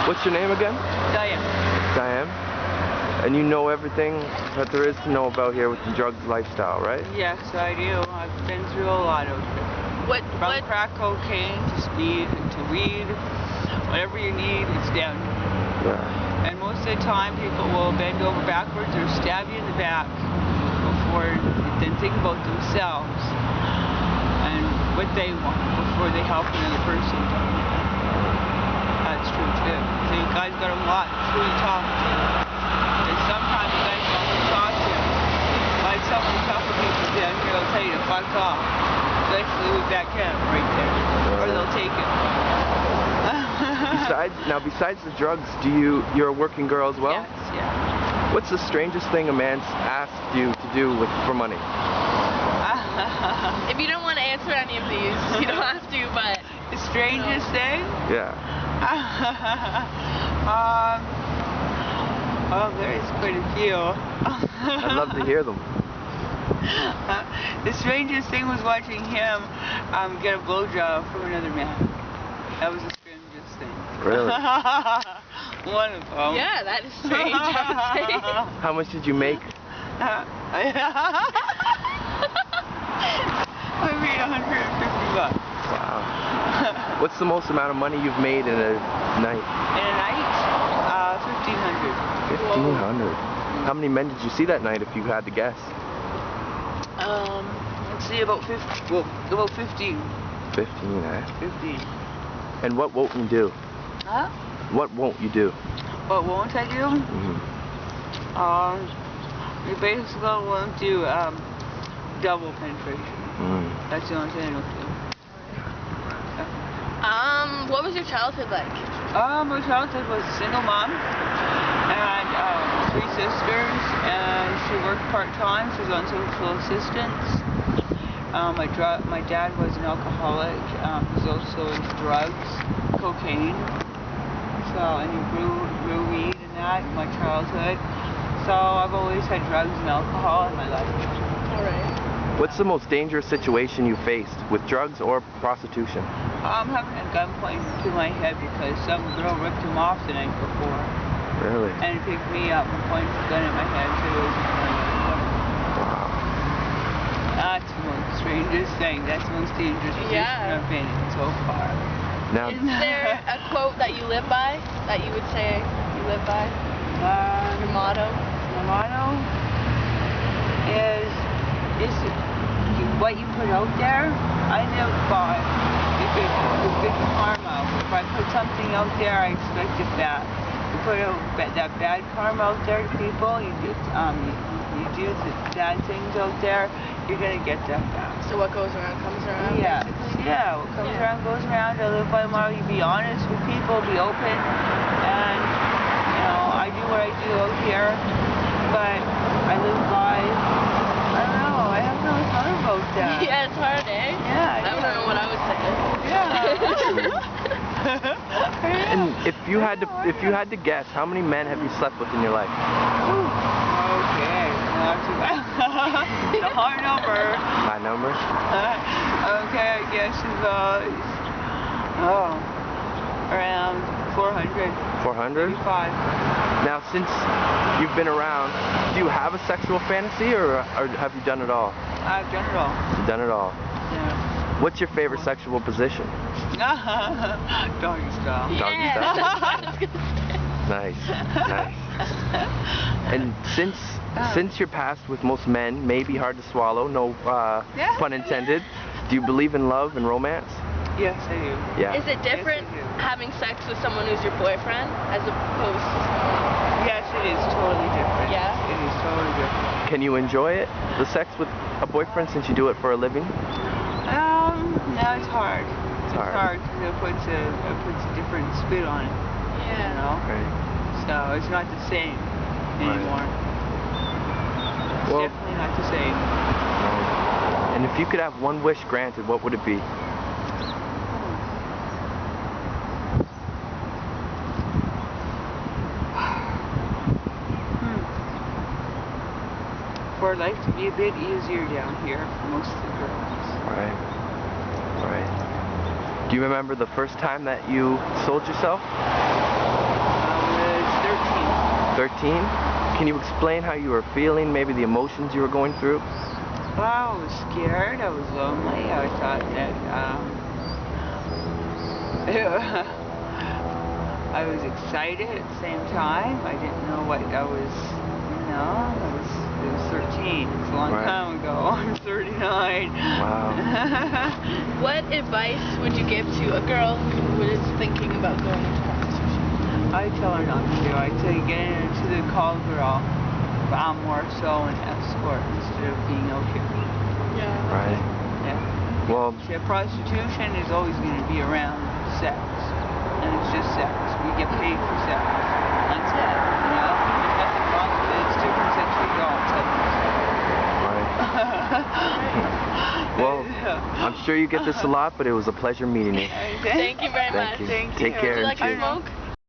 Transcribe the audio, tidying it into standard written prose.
What's your name again? Diane. Diane? And you know everything that there is to know about here with the drugs lifestyle, right? Yes, I do. I've been through a lot of it. From crack cocaine to speed to weed, whatever you need, it's down here. Yeah. And most of the time, people will bend over backwards or stab you in the back before then think about themselves and what they want before they help another person. That's true too. So you guys got to watch who you talk to. And sometimes you guys don't want to talk to them. Like some of the tougher people down here will tell you to fuck off. Especially with that camp right there. Or they'll take it. Besides the drugs, you're a working girl as well? Yes, yeah. What's the strangest thing a man's asked you to do for money? If you don't want to answer any of these, you don't have to, but... The strangest thing? Yeah. Oh, there's quite a few. I'd love to hear them. The strangest thing was watching him get a blowjob from another man. That was the strangest thing. Really? One of them. Yeah, that is strange, I would say. How much did you make? I made $150. Wow. What's the most amount of money you've made in a night? In a night? $1,500. $1,500. How many men did you see that night, if you had to guess? Let's see, about 15. Well, about 15. 15, eh? 15. And what won't you do? Huh? What won't you do? What won't I do? You basically won't do double penetration. That's the only thing I don't do. What was your childhood like? My childhood was a single mom and 3 sisters, and she worked part-time. She was on social assistance. My dad was an alcoholic. He was also into drugs, cocaine. And he grew weed and that in my childhood. So I've always had drugs and alcohol in my life. Alright. What's the most dangerous situation you faced, with drugs or prostitution? I'm having a gun pointed to my head because some girl ripped him off the night before. Really? And he picked me up and pointed the gun at my head too. Wow. That's the most strangest thing. That's the most dangerous position I've been in so far. Now, is there a quote that you live by, that you would say you live by? Your motto? My motto is what you put out there. I live by if it's karma. If I put something out there, I expect it back. You put that bad karma out there to people, you do the bad things out there, you're gonna get that back. So what goes around comes around? Yeah, yeah. What comes around goes around. I live by the motto: you be honest with people, be open, and I do what I do out here, but I live by. I don't know. I haven't really thought about that. Yeah, it's hard, eh? Yeah. I don't know what I would say. Yeah. and if you had to guess, how many men have you slept with in your life? Okay, it's a hard number. High number? Okay, I guess about around 400. 400? 5. Now, since you've been around, do you have a sexual fantasy, or have you done it all? I've done it all. You've done it all. Yeah. What's your favorite sexual position? Doggy style. Doggy style. Nice, nice. And since your past with most men may be hard to swallow, no pun intended, do you believe in love and romance? Yes, I do. Yeah. Is it different having sex with someone who's your boyfriend as opposed to someone? Yes, it is totally different. Yeah? It is totally different. Can you enjoy it, the sex with a boyfriend, since you do it for a living? No, it's hard. It's hard because it puts a different spin on it. Yeah. You know? Right. So it's not the same anymore. It's definitely not the same. And if you could have one wish granted, what would it be? For life to be a bit easier down here for most of the girls. Right. Right. Do you remember the first time that you sold yourself? 13? Can you explain how you were feeling, maybe the emotions you were going through? Well, I was scared, I was lonely, I thought that, I was excited at the same time. I didn't know what I was, you know, it was 13. It's a long time ago. I'm 39. Wow. What advice would you give to a girl who is thinking about going into prostitution? I tell her not to. I tell you get into the call girl, more so an escort instead of being out here. Yeah. Right. Yeah. Well, see, prostitution is always going to be around sex, and it's just sex. We get paid for sex. That's it. You know, there's nothing wrong with it. It's different sex we don't. Right. Well, I'm sure you get this a lot, but it was a pleasure meeting you. Thank you very much. Thank you. Thank Take you. care. Would you like and to cheers. smoke?